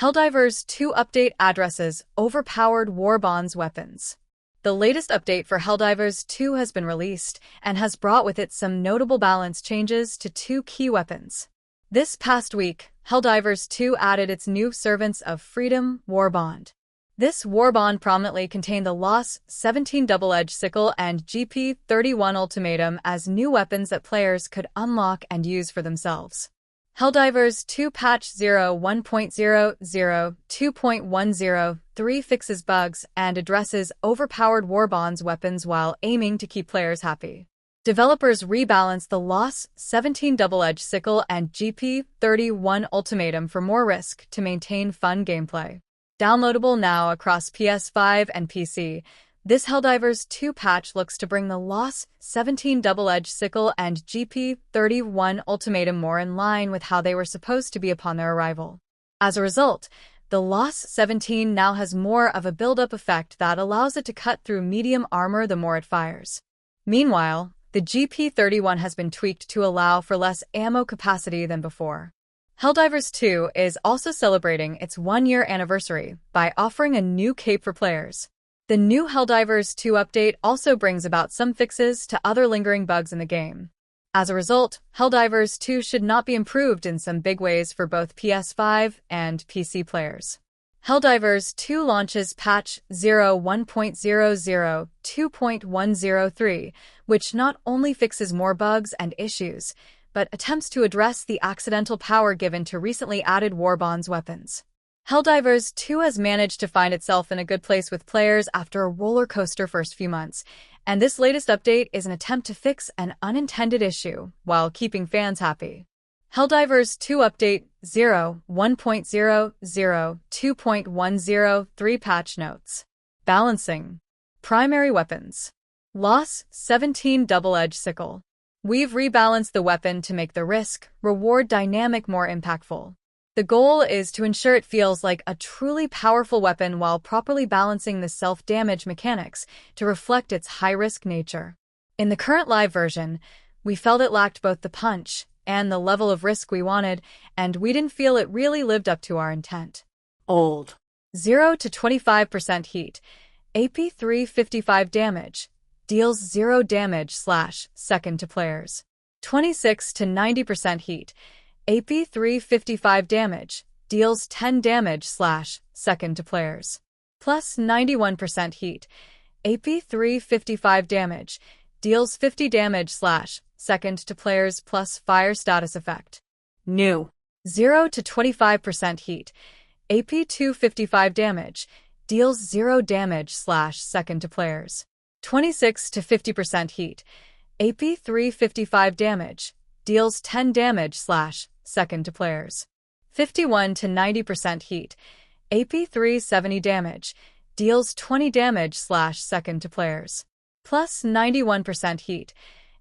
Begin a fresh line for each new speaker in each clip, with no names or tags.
Helldivers 2 update addresses Overpowered Warbonds weapons. The latest update for Helldivers 2 has been released and has brought with it some notable balance changes to two key weapons. This past week, Helldivers 2 added its new Servants of Freedom Warbond. This Warbond prominently contained the LOS 17 double-edged Sickle and GP31 Ultimatum as new weapons that players could unlock and use for themselves. Helldivers 2 Patch 01.00.2.103 fixes bugs and addresses Overpowered Warbonds weapons while aiming to keep players happy. Developers rebalance the LOS 17 double-edged Sickle and GP31 Ultimatum for more risk to maintain fun gameplay. Downloadable now across PS5 and PC, this Helldivers 2 patch looks to bring the LOS 17 double-edged Sickle and GP31 Ultimatum more in line with how they were supposed to be upon their arrival. As a result, the LOS 17 now has more of a build-up effect that allows it to cut through medium armor the more it fires. Meanwhile, the GP31 has been tweaked to allow for less ammo capacity than before. Helldivers 2 is also celebrating its 1-year anniversary by offering a new cape for players. The new Helldivers 2 update also brings about some fixes to other lingering bugs in the game. As a result, Helldivers 2 should not be improved in some big ways for both PS5 and PC players. Helldivers 2 launches patch 01.00.2.103, which not only fixes more bugs and issues, but attempts to address the accidental power given to recently added Warbonds weapons. Helldivers 2 has managed to find itself in a good place with players after a roller coaster first few months, and this latest update is an attempt to fix an unintended issue while keeping fans happy. Helldivers 2 Update 01.00.2.103 Patch Notes. Balancing. Primary Weapons. LOS 17 double-edged Sickle. We've rebalanced the weapon to make the risk-reward dynamic more impactful. The goal is to ensure it feels like a truly powerful weapon while properly balancing the self-damage mechanics to reflect its high-risk nature. In the current live version, we felt it lacked both the punch and the level of risk we wanted, and we didn't feel it really lived up to our intent.
Old.
0 to 25% heat. AP 355 damage. Deals 0 damage / second to players. 26 to 90% heat. AP 355 damage. Deals 10 damage / second to players. Plus 91% heat. AP 355 damage. Deals 50 damage / second to players plus fire status effect.
New.
0 to 25% heat. AP 255 damage. Deals 0 damage / second to players. 26 to 50% heat. AP 355 damage. Deals 10 damage / second to players. 51 to 90% heat. AP 370 damage. Deals 20 damage / second to players. Plus 91% heat.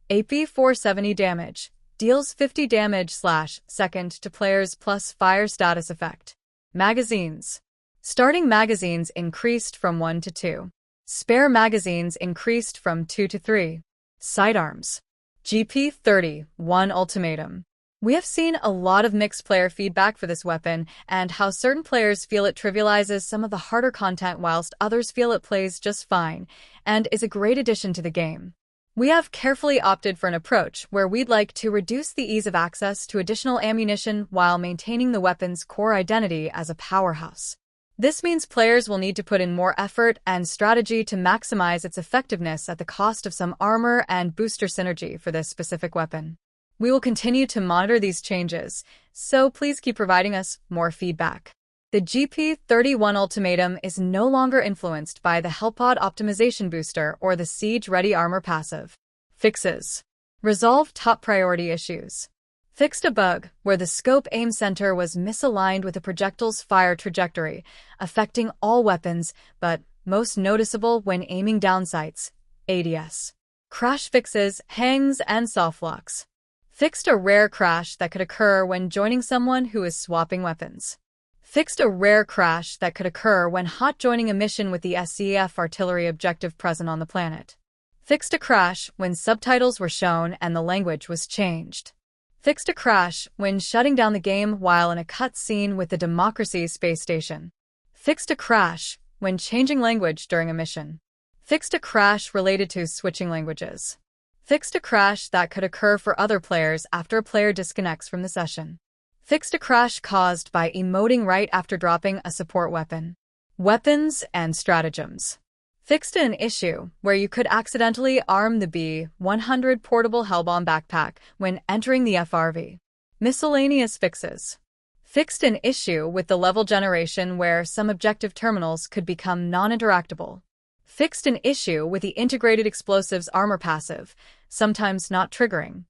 AP 470 damage. Deals 50 damage / second to players plus fire status effect. Magazines. Starting magazines increased from 1 to 2. Spare magazines increased from 2 to 3. Sidearms. GP31 Ultimatum. We have seen a lot of mixed player feedback for this weapon and how certain players feel it trivializes some of the harder content whilst others feel it plays just fine and is a great addition to the game. We have carefully opted for an approach where we'd like to reduce the ease of access to additional ammunition while maintaining the weapon's core identity as a powerhouse. This means players will need to put in more effort and strategy to maximize its effectiveness at the cost of some armor and booster synergy for this specific weapon. We will continue to monitor these changes, so please keep providing us more feedback. The GP31 Ultimatum is no longer influenced by the Hellpod optimization booster or the Siege-ready armor passive. Fixes. Resolve top priority issues. Fixed a bug where the scope aim center was misaligned with the projectile's fire trajectory, affecting all weapons, but most noticeable when aiming down sights. ADS. Crash fixes, hangs, and softlocks. Fixed a rare crash that could occur when joining someone who is swapping weapons. Fixed a rare crash that could occur when hot joining a mission with the SCF artillery objective present on the planet. Fixed a crash when subtitles were shown and the language was changed. Fixed a crash when shutting down the game while in a cutscene with the Democracy space station. Fixed a crash when changing language during a mission. Fixed a crash related to switching languages. Fixed a crash that could occur for other players after a player disconnects from the session. Fixed a crash caused by emoting right after dropping a support weapon. Weapons and stratagems. Fixed an issue where you could accidentally arm the B-100 portable Hellbomb backpack when entering the FRV. Miscellaneous fixes. Fixed an issue with the level generation where some objective terminals could become non-interactable. Fixed an issue with the integrated explosives armor passive, sometimes not triggering.